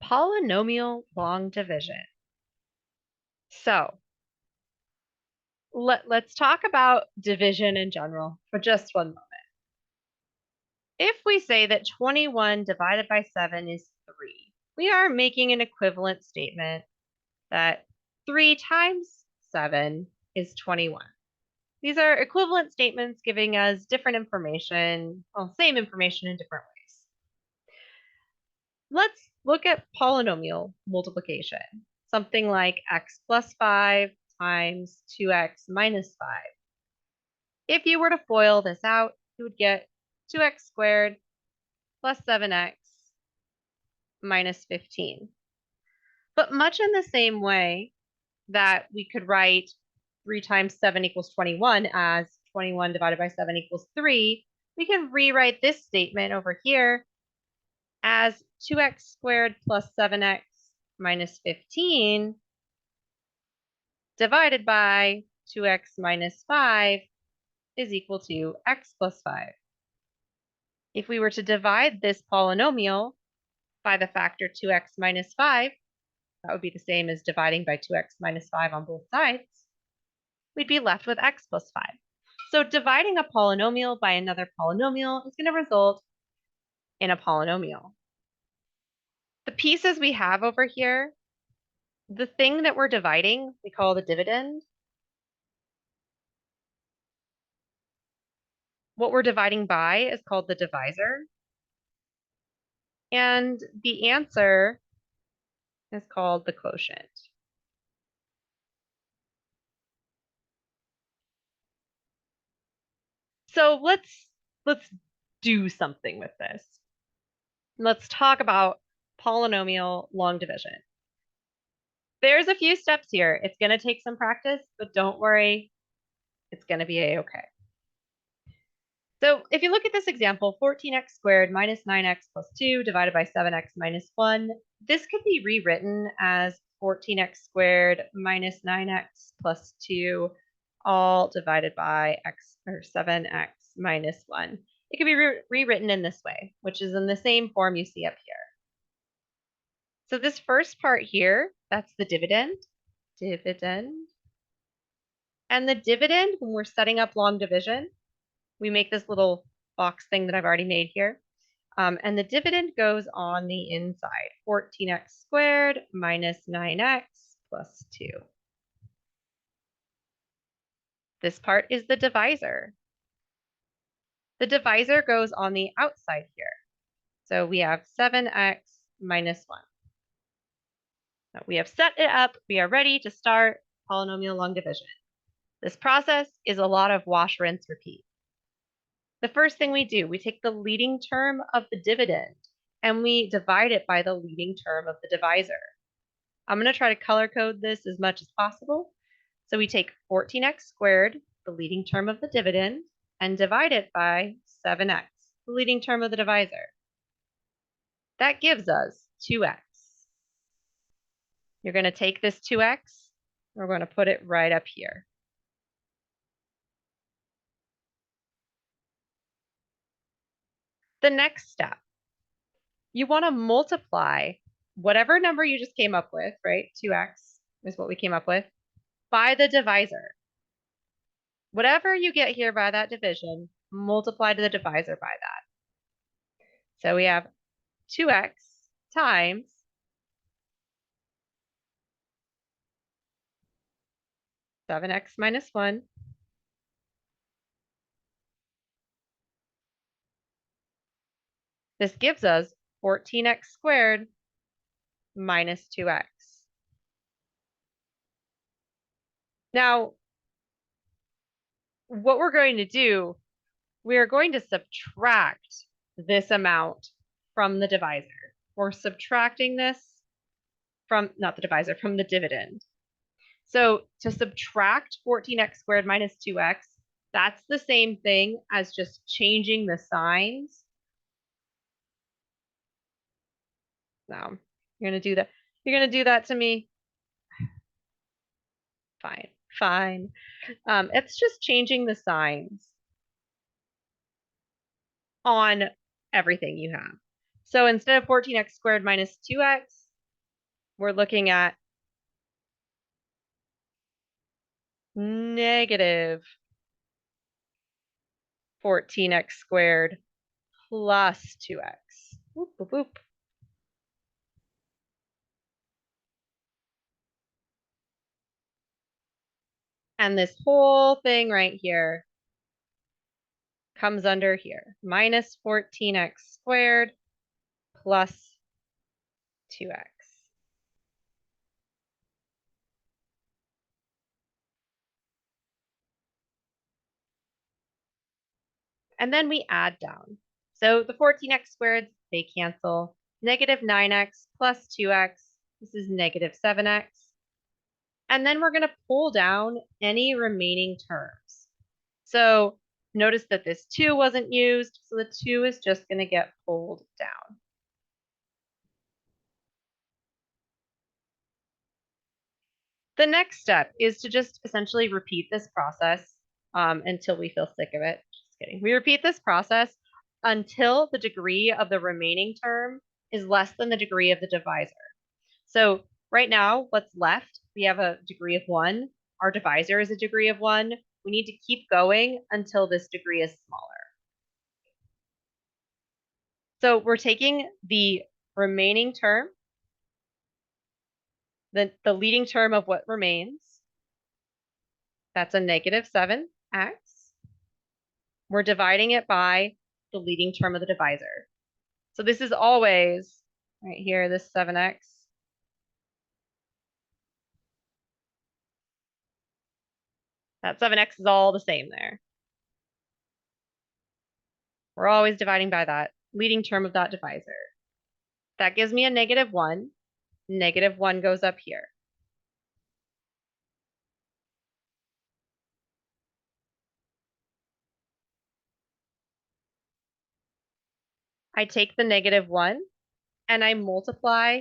Polynomial long division. So let's talk about division in general for just one moment. If we say that 21 divided by 7 is 3, we are making an equivalent statement that 3 times 7 is 21. These are equivalent statements giving us different information, well, same information in different ways. Let's look at polynomial multiplication, something like x plus 5 times 2x minus 5. If you were to FOIL this out, you would get 2x squared plus 7x minus 15. But much in the same way that we could write 3 times 7 equals 21 as 21 divided by 7 equals 3, we can rewrite this statement over here as 2x squared plus 7x minus 15 divided by 2x minus 5 is equal to x plus 5. If we were to divide this polynomial by the factor 2x minus 5, that would be the same as dividing by 2x minus 5 on both sides, we'd be left with x plus 5. So dividing a polynomial by another polynomial is going to result in a polynomial. The pieces we have over here, the thing that we're dividing, we call the dividend. What we're dividing by is called the divisor. And the answer is called the quotient. So let's do something with this. Let's talk about polynomial long division. There's a few steps here. It's going to take some practice, but don't worry, it's going to be a-okay. So if you look at this example, 14x squared minus 9x plus 2 divided by 7x minus 1, this could be rewritten as 14x squared minus 9x plus 2 all divided by x or 7x minus 1. It could be rewritten in this way, which is in the same form you see up here. So this first part here, that's the dividend. And the dividend, when we're setting up long division, we make this little box thing that I've already made here. And the dividend goes on the inside, 14x squared minus 9x plus 2. This part is the divisor. The divisor goes on the outside here. So we have 7x minus 1. Now we have set it up. We are ready to start polynomial long division. This process is a lot of wash, rinse, repeat. The first thing we do, we take the leading term of the dividend and we divide it by the leading term of the divisor. I'm going to try to color code this as much as possible. So we take 14x squared, the leading term of the dividend, and divide it by 7x, the leading term of the divisor. That gives us 2x. You're going to take this 2x, we're going to put it right up here. The next step, you want to multiply whatever number you just came up with, right? 2x is what we came up with, by the divisor. Whatever you get here by that division, multiply to the divisor by that. So we have 2x times 7x minus 1 This gives us 14x squared minus 2x. Now, what we're going to do, we are going to subtract this amount from the divisor. We're subtracting this from, not the divisor, from the dividend. So to subtract 14x squared minus 2x, that's the same thing as just changing the signs. No, you're going to do that. You're going to do that to me? Fine, fine. It's just changing the signs on everything you have. So instead of 14x squared minus 2x, we're looking at negative 14x squared plus 2x. Whoop, whoop, whoop. And this whole thing right here comes under here, minus 14x squared plus 2x. And then we add down. So the 14x squared, they cancel. Negative 9x plus 2x, this is negative 7x. And then we're going to pull down any remaining terms. So notice that this 2 wasn't used, so the 2 is just going to get pulled down. The next step is to just essentially repeat this process until we feel sick of it. Just kidding. We repeat this process until the degree of the remaining term is less than the degree of the divisor. So right now, what's left, we have a degree of 1. Our divisor is a degree of 1. We need to keep going until this degree is smaller. So we're taking the remaining term, the leading term of what remains. That's a negative 7x. We're dividing it by the leading term of the divisor. So this is always, right here, this 7x. That 7x is all the same there. We're always dividing by that leading term of that divisor. That gives me a negative 1. Negative 1 goes up here. I take the negative 1 and I multiply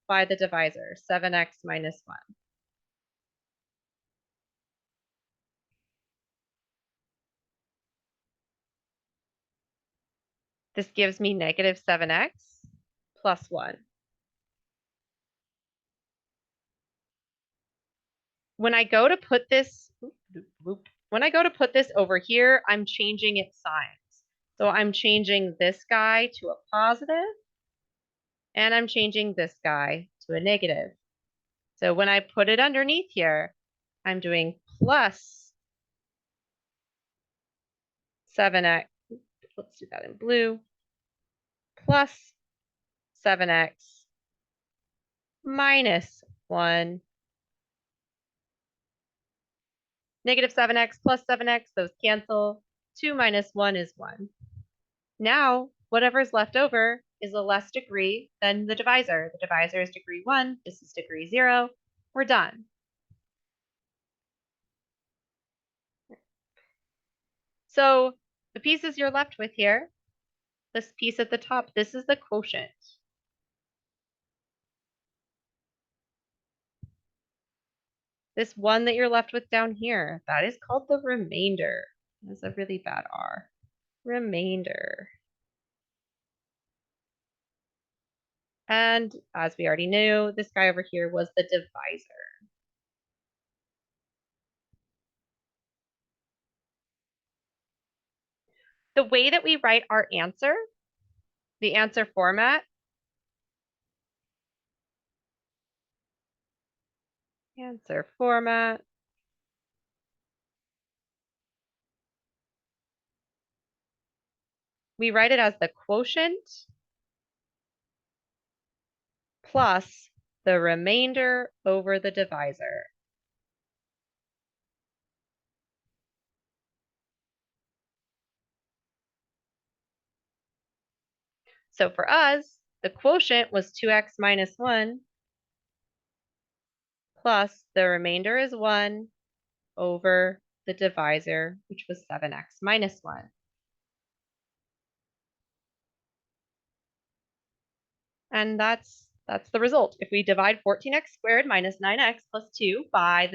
by the divisor, 7x minus 1. This gives me negative 7x plus 1. When I go to put this, over here, I'm changing its signs. So I'm changing this guy to a positive, and I'm changing this guy to a negative. So when I put it underneath here, I'm doing plus 7x, let's do that in blue, plus 7x minus 1. Negative 7x plus 7x, those cancel. 2 minus 1 is 1. Now, whatever's left over is a less degree than the divisor. The divisor is degree 1, this is degree 0. We're done. So the pieces you're left with here, this piece at the top, this is the quotient. This one that you're left with down here, that is called the remainder. That's a really bad R. Remainder. And as we already knew, this guy over here was the divisor. The way that we write our answer, the answer format, we write it as the quotient plus the remainder over the divisor. So for us, the quotient was 2x minus 1 plus the remainder is 1 over the divisor, which was 7x minus 1. And that's the result. If we divide 14x squared minus 9x plus 2 by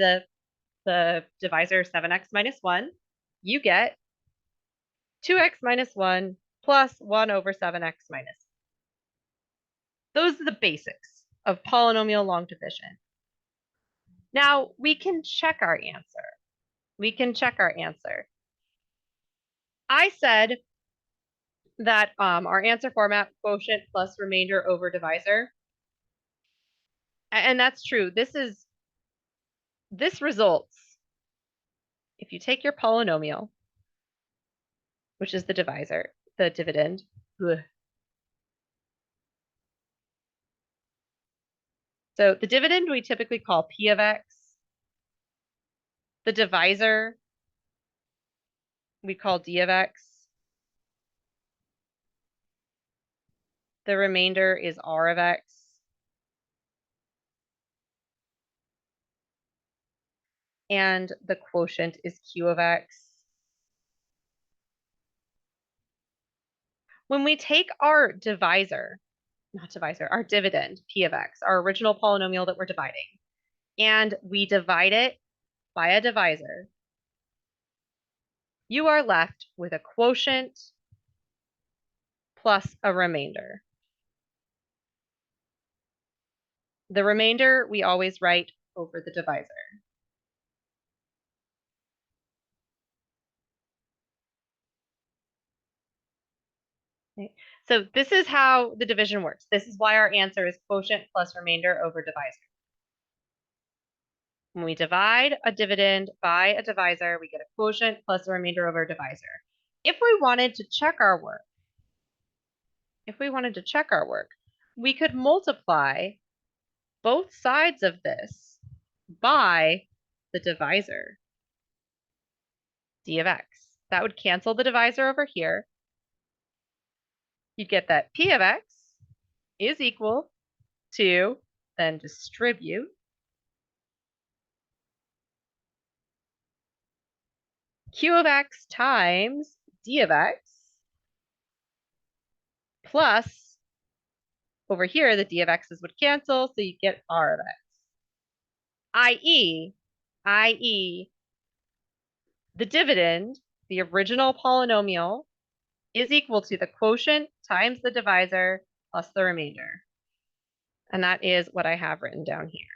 the divisor 7x minus 1, you get 2x minus 1 plus 1 over 7x minus. Those are the basics of polynomial long division. Now we can check our answer. I said that our answer format, quotient plus remainder over divisor. And that's true. This results, if you take your polynomial, which is the divisor, the dividend, ugh. So the dividend we typically call P of X. The divisor we call D of X. The remainder is R of X. And the quotient is Q of X. When we take our our dividend, P of X, our original polynomial that we're dividing, and we divide it by a divisor, you are left with a quotient plus a remainder. The remainder we always write over the divisor. Okay. So this is how the division works. This is why our answer is quotient plus remainder over divisor. When we divide a dividend by a divisor, we get a quotient plus a remainder over a divisor. If we wanted to check our work, we could multiply both sides of this by the divisor, D of X. That would cancel the divisor over here. You'd get that P of X is equal to, then distribute, Q of X times D of X plus, over here, the D of X's would cancel, so you get R of X. i.e., the dividend, the original polynomial, is equal to the quotient times the divisor plus the remainder. And that is what I have written down here.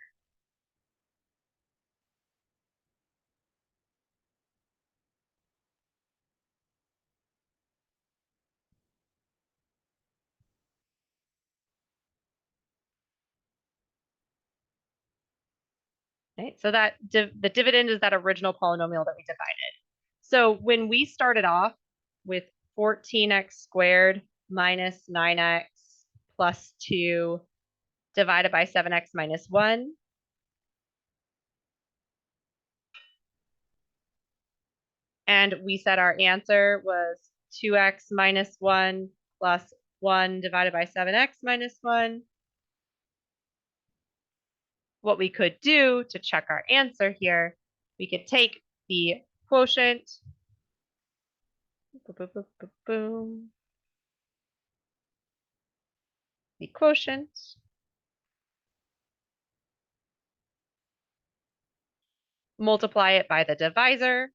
Okay, so that the dividend is that original polynomial that we divided. So when we started off with 14x squared minus 9x plus 2 divided by 7x minus 1, and we said our answer was 2x minus 1 plus 1 divided by 7x minus 1. What we could do to check our answer here, we could take the quotient, multiply it by the divisor,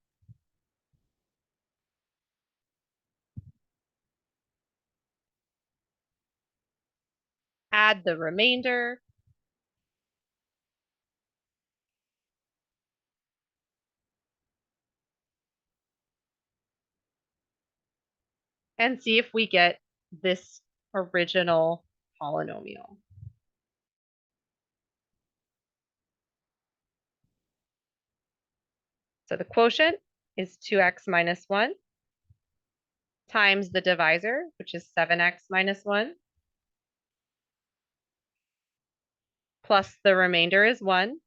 add the remainder, and see if we get this original polynomial. So the quotient is 2x minus 1 times the divisor, which is 7x minus 1, plus the remainder is 1.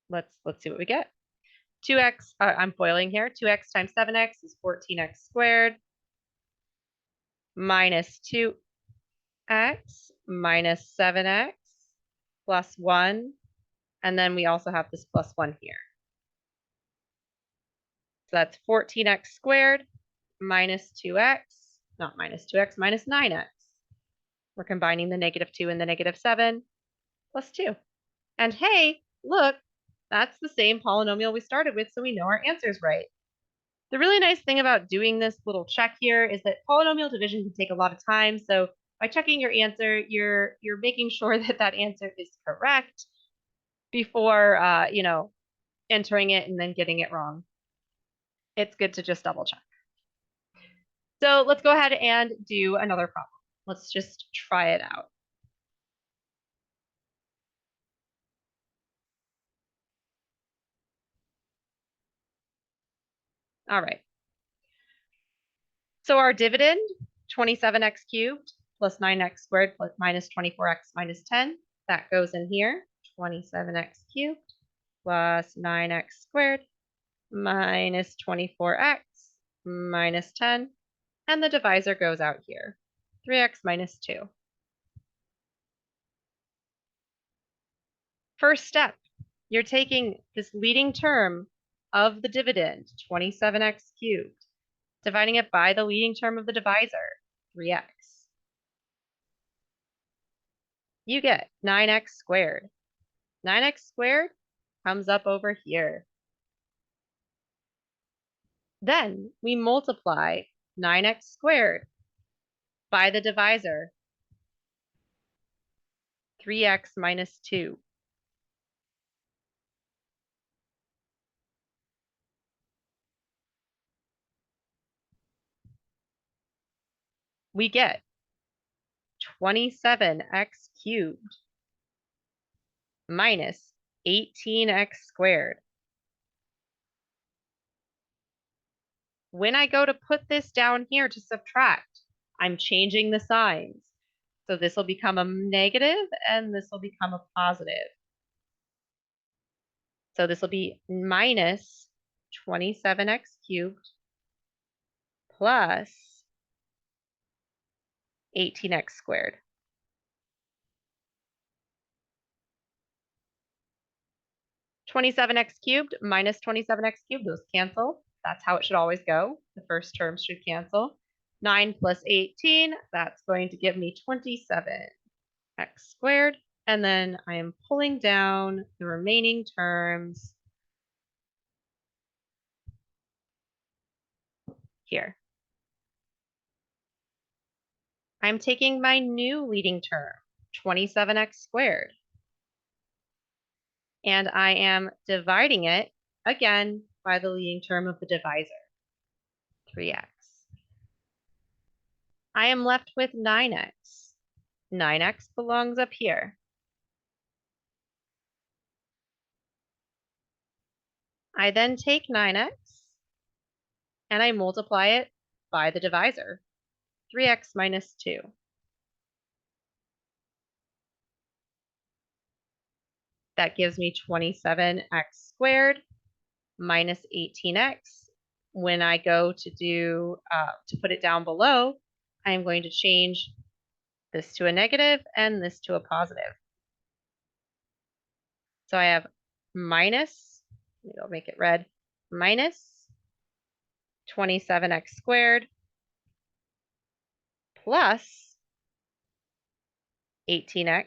Let's see what we get. 2x, I'm foiling here. 2x times 7x is 14x squared minus 2x minus 7x plus 1. And then we also have this plus 1 here. So that's 14x squared minus 2x, not minus 2x, minus 9x. We're combining the -2 and the -7 plus 2. And hey, look, that's the same polynomial we started with, so we know our answer's right. The really nice thing about doing this little check here is that polynomial division can take a lot of time, so by checking your answer, you're making sure that that answer is correct before, entering it and then getting it wrong. It's good to just double check. So let's go ahead and do another problem. Let's just try it out. All right. So our dividend, 27x cubed plus 9x squared plus minus 24x minus 10, that goes in here. 27x cubed plus 9x squared minus 24x minus 10, and the divisor goes out here, 3x minus 2. First step, you're taking this leading term of the dividend, 27x cubed, dividing it by the leading term of the divisor, 3x. You get 9x squared. 9x squared comes up over here. Then we multiply 9x squared by the divisor, 3x minus 2. We get 27x cubed minus 18x squared. When I go to put this down here to subtract, I'm changing the signs. So this will become a negative and this will become a positive. So this will be minus 27x cubed plus 18x squared. (27x cubed minus 27x cubed, those cancel. That's how it should always go. The first term should cancel. 9 plus 18, that's going to give me 27x squared. And then I am pulling down the remaining terms here. I'm taking my new leading term, 27x squared, and I am dividing it again by the leading term of the divisor, 3x. I am left with 9x. 9x belongs up here. I then take 9x and I multiply it by the divisor, 3x minus 2. That gives me 27x squared minus 18x. When I go to put it down below, I'm going to change this to a negative and this to a positive. So I have minus, maybe I'll make it red, minus 27x squared plus 18x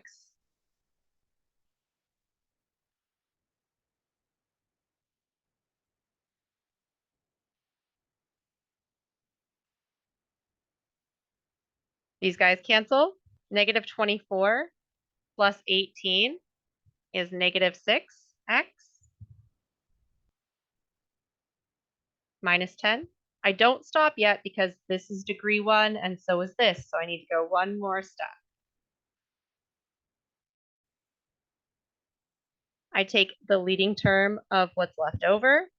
These guys cancel. Negative 24 plus 18 is negative 6x minus 10. I don't stop yet because this is degree 1 and so is this, so I need to go one more step. I take the leading term of what's left over,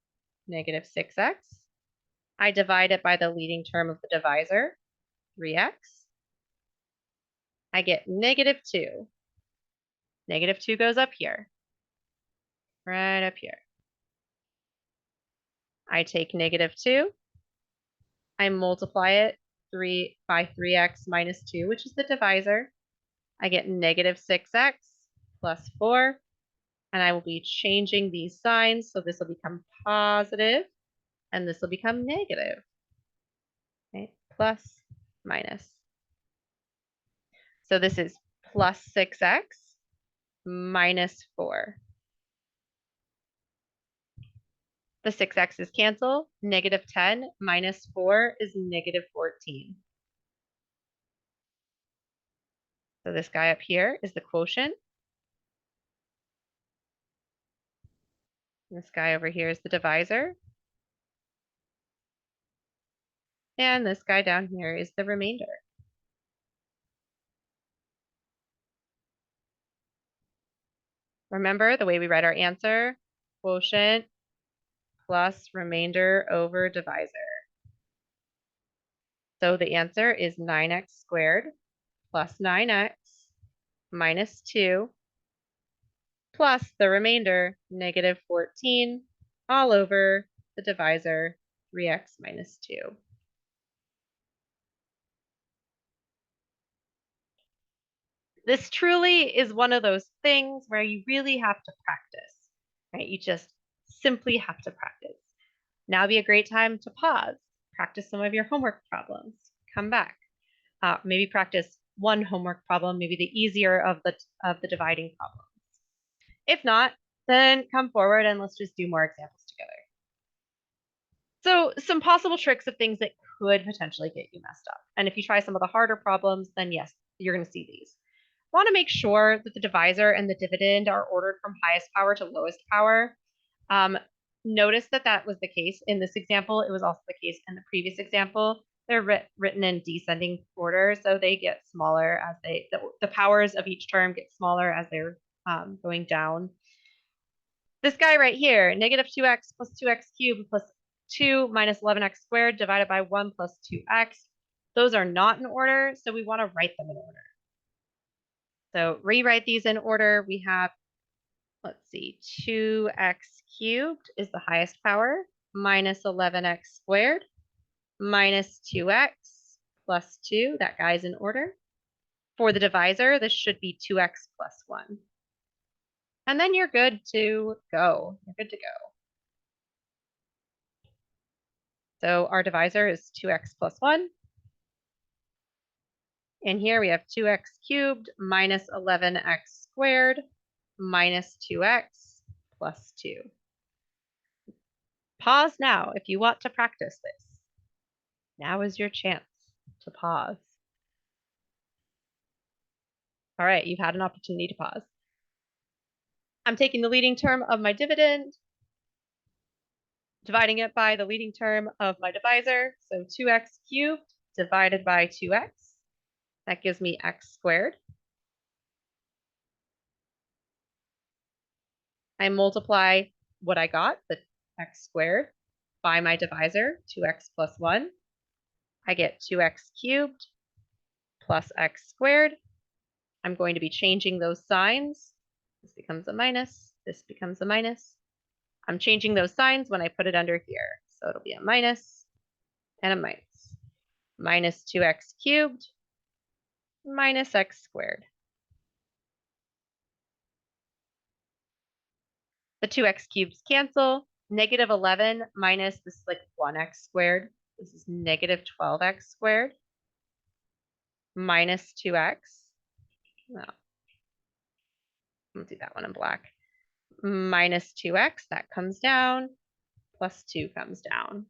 negative 6x. I divide it by the leading term of the divisor, 3x. I get negative 2. Negative 2 goes up here, right up here. I take negative 2. I multiply it by 3x minus 2, which is the divisor. I get negative 6x plus 4, and I will be changing these signs, so this will become positive, and this will become negative. Okay, plus, minus. So this is plus 6x minus 4. The 6x's cancel. Negative 10 minus 4 is negative 14. So this guy up here is the quotient. This guy over here is the divisor. And this guy down here is the remainder. Remember the way we write our answer? Quotient plus remainder over divisor. So the answer is 9x squared plus 9x minus 2 plus the remainder, negative 14, all over the divisor, 3x minus 2. This truly is one of those things where you really have to practice, right? You just simply have to practice. Now would be a great time to pause, practice some of your homework problems, come back, maybe practice one homework problem, maybe the easier of the dividing problems. If not, then come forward and let's just do more examples together. So some possible tricks of things that could potentially get you messed up. And if you try some of the harder problems, then yes, you're going to see these. Want to make sure that the divisor and the dividend are ordered from highest power to lowest power. Notice that that was the case in this example. It was also the case in the previous example. They're written in descending order, so they get smaller as the powers of each term get smaller as they're going down. This guy right here, negative 2x plus 2x cubed plus 2 minus 11x squared divided by 1 plus 2x. Those are not in order, so we want to write them in order. So rewrite these in order. We have, let's see, 2x cubed is the highest power, minus 11x squared, minus 2x plus 2. That guy's in order. For the divisor, this should be 2x plus 1. And then you're good to go. You're good to go. So our divisor is 2x plus 1. And here we have 2x cubed minus 11x squared minus 2x plus 2. Pause now if you want to practice this. Now is your chance to pause. All right, you've had an opportunity to pause. I'm taking the leading term of my dividend, dividing it by the leading term of my divisor. So 2x cubed divided by 2x. That gives me x squared. I multiply what I got, the x squared, by my divisor, 2x plus 1. I get 2x cubed plus x squared. I'm going to be changing those signs. This becomes a minus. This becomes a minus. I'm changing those signs when I put it under here. So it'll be a minus and a minus. Minus 2x cubed minus x squared. The 2x cubes cancel. Negative 11 minus this is like 1x squared. This is negative 12x squared minus 2x. No. We'll do that one in black. Minus 2x, that comes down, plus 2 comes down.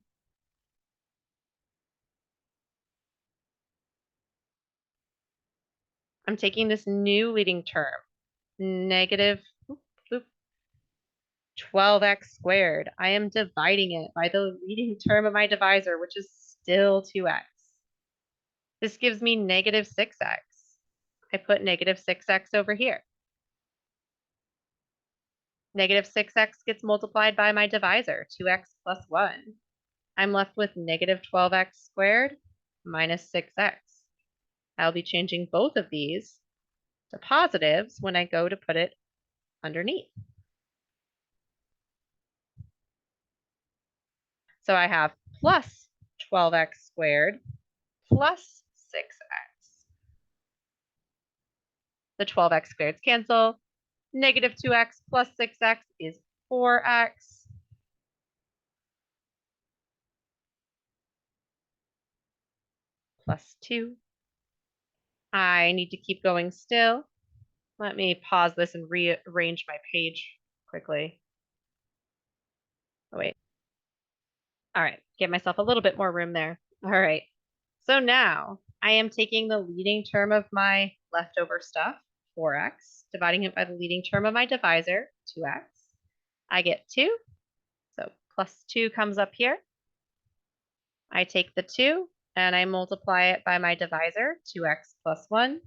I'm taking this new leading term, negative 12x squared. I am dividing it by the leading term of my divisor, which is still 2x. This gives me negative 6x. I put negative 6x over here. Negative 6x gets multiplied by my divisor, 2x plus 1. I'm left with negative 12x squared minus 6x. I'll be changing both of these to positives when I go to put it underneath. So I have plus 12x squared plus 6x. The 12x squareds cancel. Negative 2x plus 6x is 4x. Plus 2. I need to keep going still. Let me pause this and rearrange my page quickly. Oh, wait. All right, give myself a little bit more room there. All right. So now I am taking the leading term of my leftover stuff, 4x, dividing it by the leading term of my divisor, 2x. I get 2, so plus 2 comes up here. I take the 2 and I multiply it by my divisor, 2x plus 1.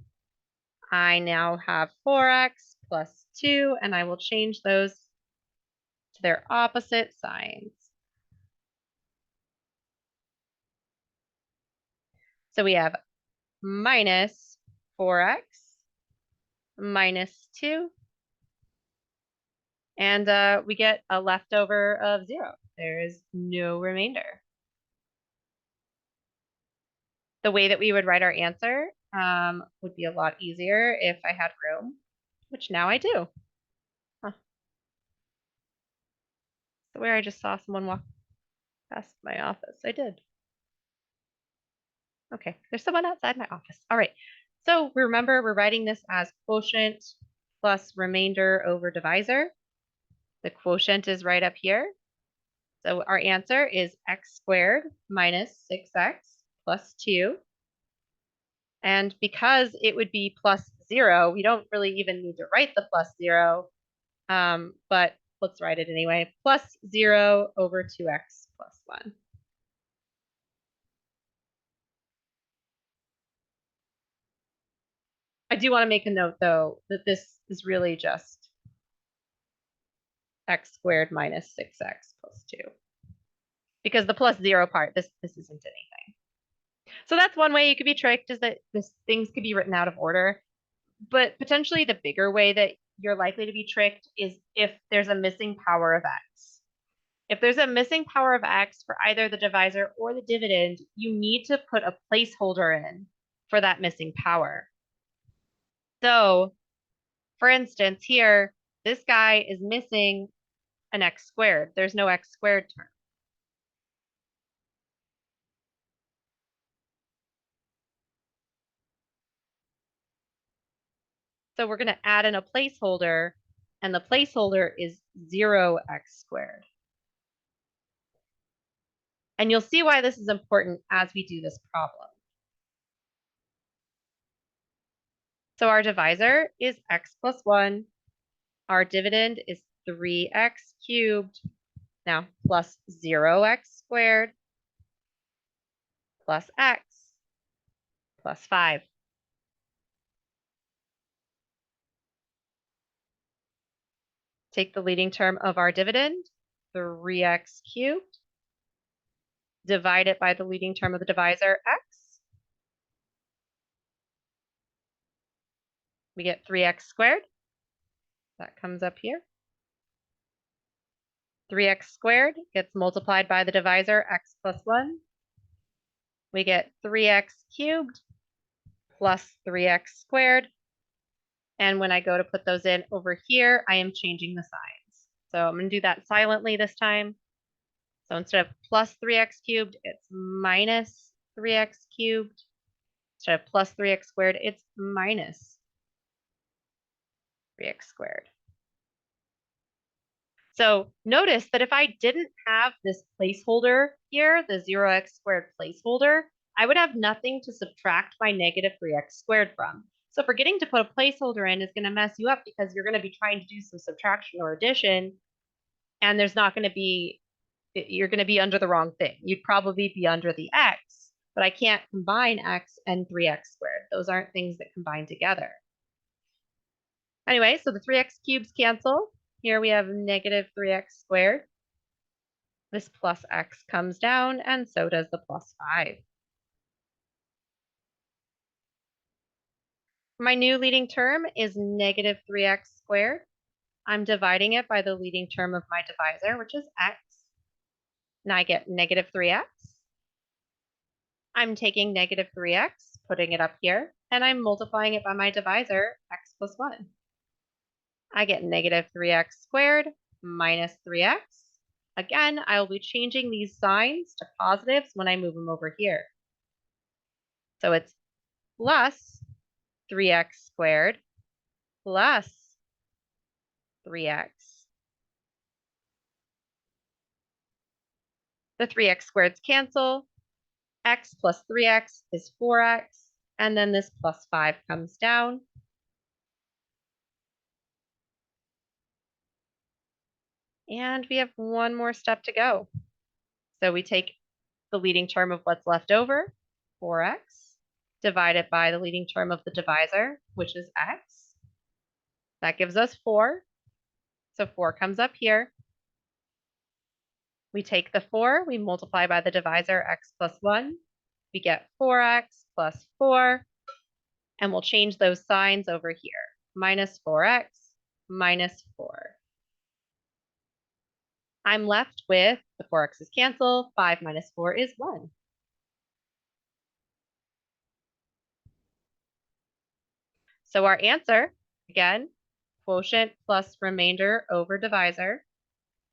I now have 4x plus 2, and I will change those to their opposite signs. So we have minus 4x minus 2, and we get a leftover of 0. There is no remainder. The way that we would write our answer would be a lot easier if I had room, which now I do. Huh. So where I just saw someone walk past my office. I did. Okay, there's someone outside my office. All right, so remember we're writing this as quotient plus remainder over divisor. The quotient is right up here. So our answer is x squared minus 6x plus 2. And because it would be plus 0, we don't really even need to write the plus 0, but let's write it anyway. Plus 0 over 2x plus 1. I do want to make a note, though, that this is really just x squared minus 6x plus 2. Because the plus 0 part, this isn't anything. So that's one way you could be tricked, is that things could be written out of order. But potentially the bigger way that you're likely to be tricked is if there's a missing power of x. If there's a missing power of x for either the divisor or the dividend, you need to put a placeholder in for that missing power. So, for instance, here, this guy is missing an x squared. There's no x squared term. So we're going to add in a placeholder, and the placeholder is 0x squared. And you'll see why this is important as we do this problem. So our divisor is x plus 1. Our dividend is 3x cubed. Now, plus 0x squared plus x plus 5. Take the leading term of our dividend, 3x cubed. Divide it by the leading term of the divisor, x. We get 3x squared. That comes up here. 3x squared gets multiplied by the divisor, x plus 1. We get 3x cubed plus 3x squared. And when I go to put those in over here, I am changing the signs. So I'm going to do that silently this time. So instead of plus 3x cubed, it's minus 3x cubed. Instead of plus 3x squared, it's minus 3x squared. So notice that if I didn't have this placeholder here, the 0x squared placeholder, I would have nothing to subtract my negative 3x squared from. So forgetting to put a placeholder in is going to mess you up because you're going to be trying to do some subtraction or addition, and there's not going to be, you're going to be under the wrong thing. You'd probably be under the x, but I can't combine x and 3x squared. Those aren't things that combine together. Anyway, so the 3x cubes cancel. Here we have negative 3x squared. This plus x comes down, and so does the plus 5. My new leading term is negative 3x squared. I'm dividing it by the leading term of my divisor, which is x. Now I get negative 3x. I'm taking negative 3x, putting it up here, and I'm multiplying it by my divisor, x plus 1. I get negative 3x squared minus 3x. Again, I will be changing these signs to positives when I move them over here. So it's plus 3x squared plus 3x. The 3x squareds cancel. X plus 3x is 4x, And then this plus 5 comes down. And we have one more step to go. So we take the leading term of what's left over, 4x, divide it by the leading term of the divisor, which is x. That gives us 4. So 4 comes up here. We take the 4, we multiply by the divisor x plus 1. We get 4x plus 4. And we'll change those signs over here. Minus 4x minus 4. I'm left with the 4x's cancel. 5 minus 4 is 1. So our answer, again, quotient plus remainder over divisor.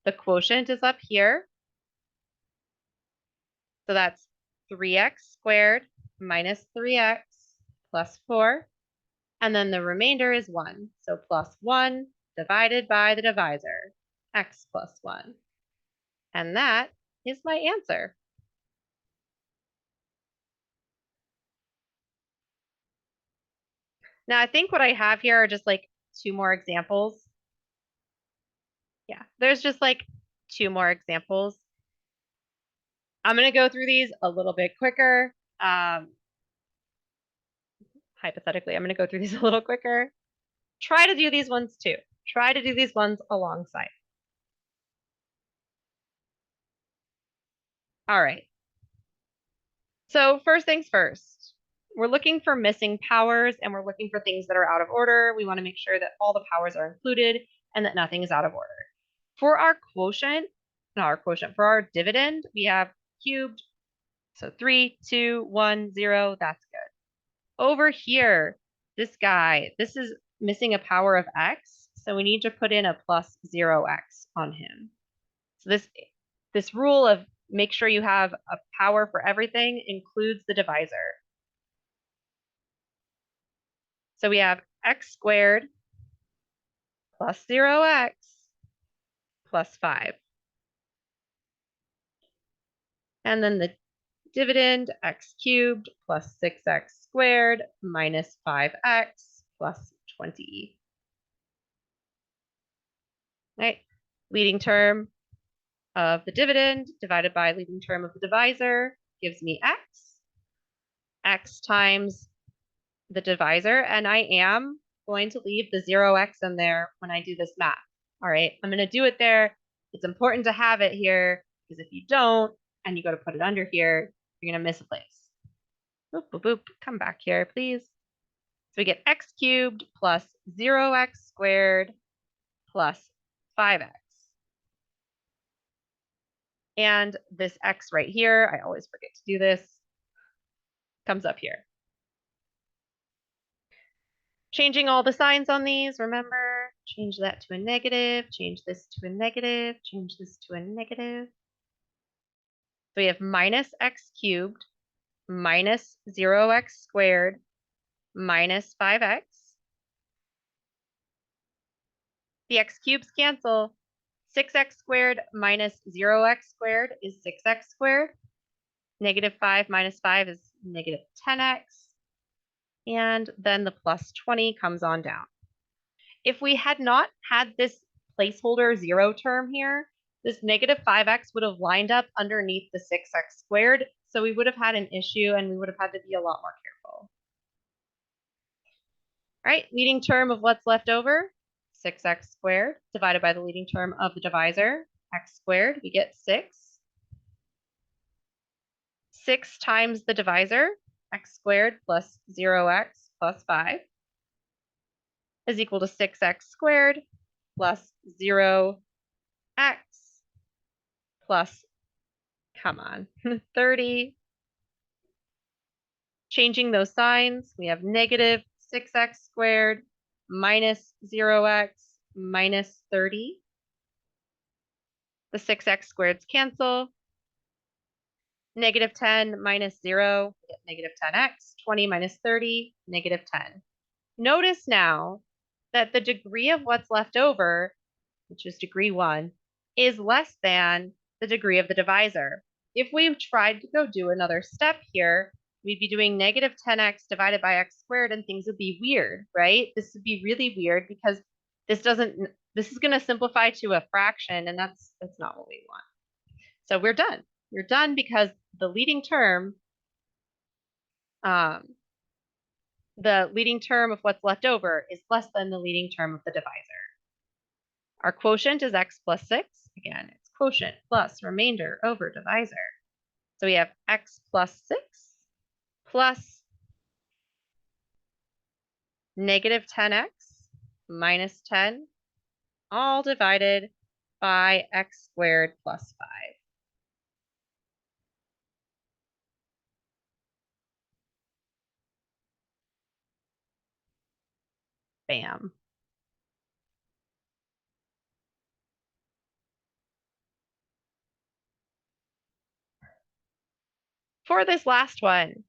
The quotient is up here. So that's 3x squared minus 3x plus 4. And then the remainder is 1. So plus 1 divided by the divisor, x plus 1. And that is my answer. Now, I think what I have here are just like 2 more examples. Yeah, there's just like 2 more examples. I'm going to go through these a little bit quicker. Hypothetically, I'm going to go through these a little quicker. Try to do these ones too. Try to do these ones alongside. All right. So first things first, we're looking for missing powers and we're looking for things that are out of order. We want to make sure that all the powers are included and that nothing is out of order. For our quotient, for our dividend, we have cubed. So 3, 2, 1, 0, that's good. Over here, this guy, this is missing a power of x, so we need to put in a plus 0x on him. So this rule of make sure you have a power for everything includes the divisor. So we have x squared plus 0x plus 5. And then the dividend, x cubed plus 6x squared minus 5x plus 20. Right? Leading term of the dividend divided by leading term of the divisor gives me x. X times the divisor, and I am going to leave the 0x in there when I do this math. All right, I'm going to do it there. It's important to have it here because if you don't and you go to put it under here, you're going to miss a place. Boop, boop, boop. Come back here, please. So we get x cubed plus 0x squared plus 5x. And this x right here, I always forget to do this, comes up here. Changing all the signs on these, remember, change that to a negative, change this to a negative, change this to a negative. So we have minus x cubed minus 0x squared minus 5x. The x cubes cancel. 6x squared minus 0x squared is 6x squared. Negative 5 minus 5 is negative 10x. And then the plus 20 comes on down. If we had not had this placeholder 0 term here, this negative 5x would have lined up underneath the 6x squared, so we would have had an issue and we would have had to be a lot more careful. All right, leading term of what's left over, 6x squared divided by the leading term of the divisor, x squared, we get 6. 6 times the divisor, x squared plus 0x plus 5 is equal to 6x squared plus 0x plus, come on, 30. Changing those signs, we have negative 6x squared minus 0x minus 30. The 6x squareds cancel. Negative 10 minus 0, we get negative 10x. 20 minus 30, negative 10. Notice now that the degree of what's left over, which is degree 1, is less than the degree of the divisor. If we tried to go do another step here, we'd be doing negative 10x divided by x squared and things would be weird, right? This would be really weird because this is going to simplify to a fraction, and that's not what we want. So we're done. We're done because the leading term of what's left over is less than the leading term of the divisor. Our quotient is x plus 6. Again, it's quotient plus remainder over divisor. So we have x plus 6 plus negative 10x minus 10, all divided by x squared plus 5. Bam. For this last one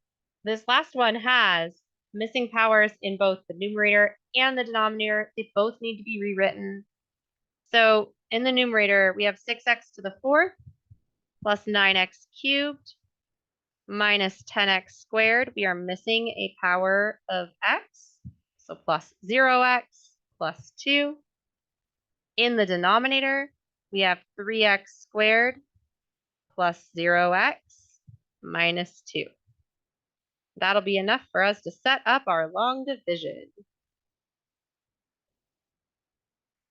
has missing powers in both the numerator and the denominator. They both need to be rewritten. So in the numerator, we have 6x to the 4th plus 9x cubed minus 10x squared. We are missing a power of x, so plus 0x plus 2. In the denominator, we have 3x squared plus 0x minus 2. That'll be enough for us to set up our long division.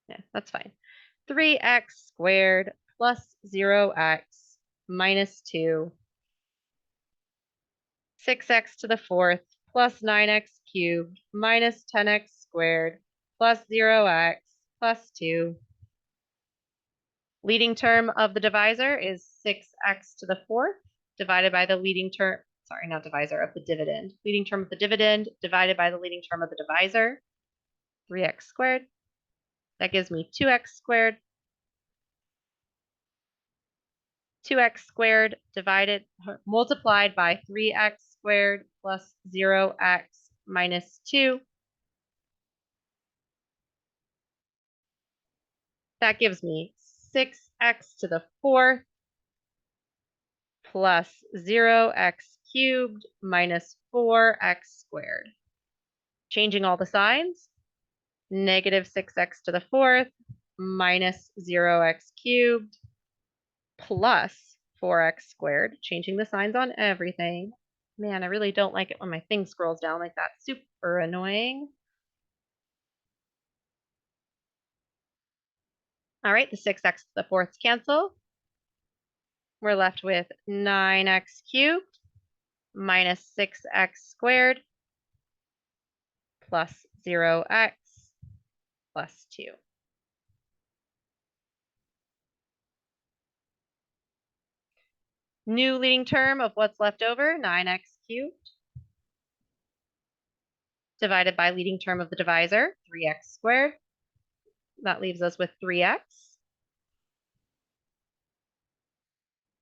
Yeah, that's fine. 3x squared plus 0x minus 2. 6x to the 4th plus 9x cubed minus 10x squared plus 0x plus 2. Leading term of the divisor is 6x to the 4th divided by the leading term, sorry, not divisor, of the dividend. Leading term of the dividend divided by the leading term of the divisor, 3x squared. That gives me 2x squared. 2x squared multiplied by 3x squared plus 0x minus 2. That gives me 6x to the 4th plus 0x cubed minus 4x squared. Changing all the signs, negative 6x to the 4th minus 0x cubed plus 4x squared. Changing the signs on everything. Man, I really don't like it when my thing scrolls down like that. Super annoying. All right, the 6x to the 4th cancel. We're left with 9x cubed minus 6x squared plus 0x plus 2. New leading term of what's left over, 9x cubed, divided by leading term of the divisor, 3x squared. That leaves us with 3x.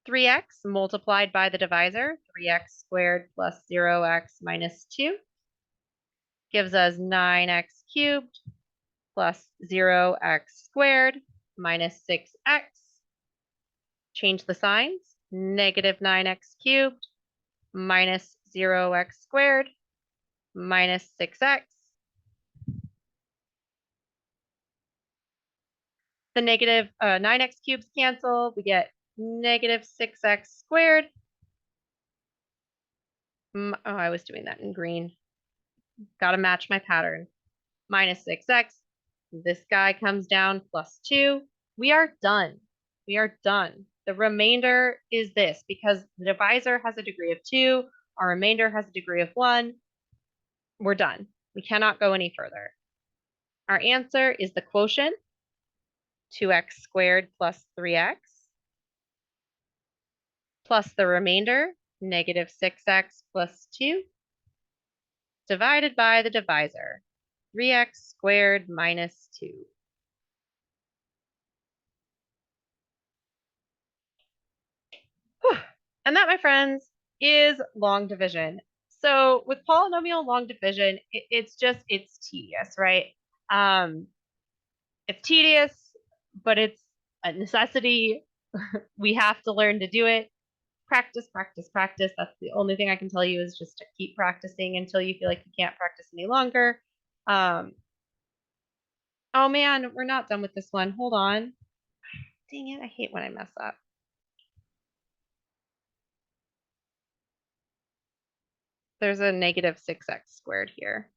3x multiplied by the divisor, 3x squared plus 0x minus 2, gives us 9x cubed plus 0x squared minus 6x. Change the signs, negative 9x cubed minus 0x squared minus 6x. The negative 9x cubes cancel. We get negative 6x squared. Oh, I was doing that in green. Got to match my pattern. Minus 6x. This guy comes down plus 2. We are done. We are done. The remainder is this because the divisor has a degree of 2. Our remainder has a degree of 1. We're done. We cannot go any further. Our answer is the quotient, 2x squared plus 3x, plus the remainder, negative 6x plus 2, divided by the divisor, 3x squared minus 2. Whew. And that, my friends, is long division. So with polynomial long division, it's tedious, right? It's tedious, but it's a necessity. We have to learn to do it. practice, practice, practice. That's the only thing I can tell you is just to keep practicing until you feel like you can't practice any longer. Oh man, we're not done with this one. Hold on. Dang it, I hate when I mess up. There's a negative 6x squared here.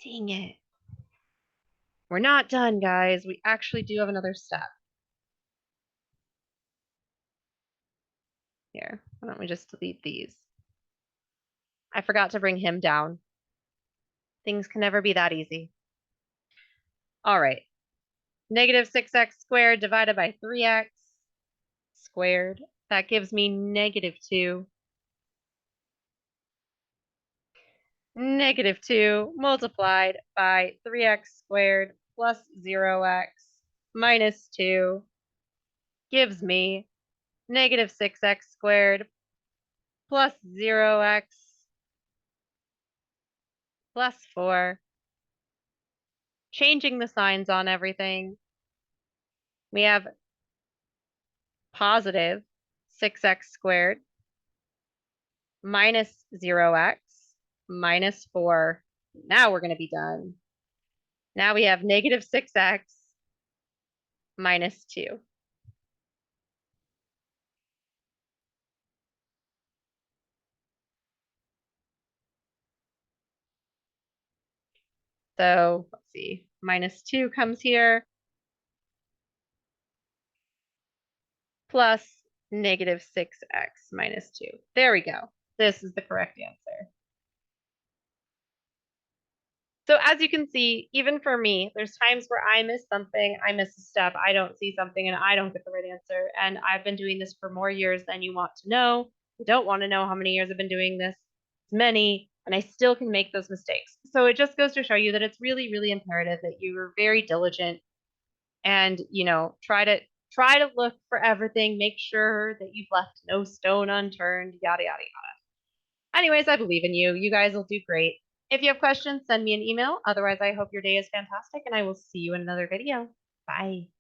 Dang it. We're not done, guys. We actually do have another step. Here, why don't we just delete these? I forgot to bring him down. Things can never be that easy. All right. Negative 6x squared divided by 3x squared. That gives me negative 2. Negative 2 multiplied by 3x squared plus 0x minus 2 gives me negative 6x squared plus 0x plus 4. Changing the signs on everything, we have positive 6x squared minus 0x minus 4. Now we're going to be done. Now we have negative 6x minus 2. So let's see, minus 2 comes here, plus negative 6x minus 2. There we go. This is the correct answer. So as you can see, even for me, there's times where I miss something, I miss a step, I don't see something, and I don't get the right answer. And I've been doing this for more years than you want to know. You don't want to know how many years I've been doing this. It's many, and I still can make those mistakes. So it just goes to show you that it's really, really imperative that you are very diligent and, try to look for everything, make sure that you've left no stone unturned, yada, yada, yada. Anyways, I believe in you. You guys will do great. If you have questions, send me an email. Otherwise, I hope your day is fantastic and I will see you in another video. Bye.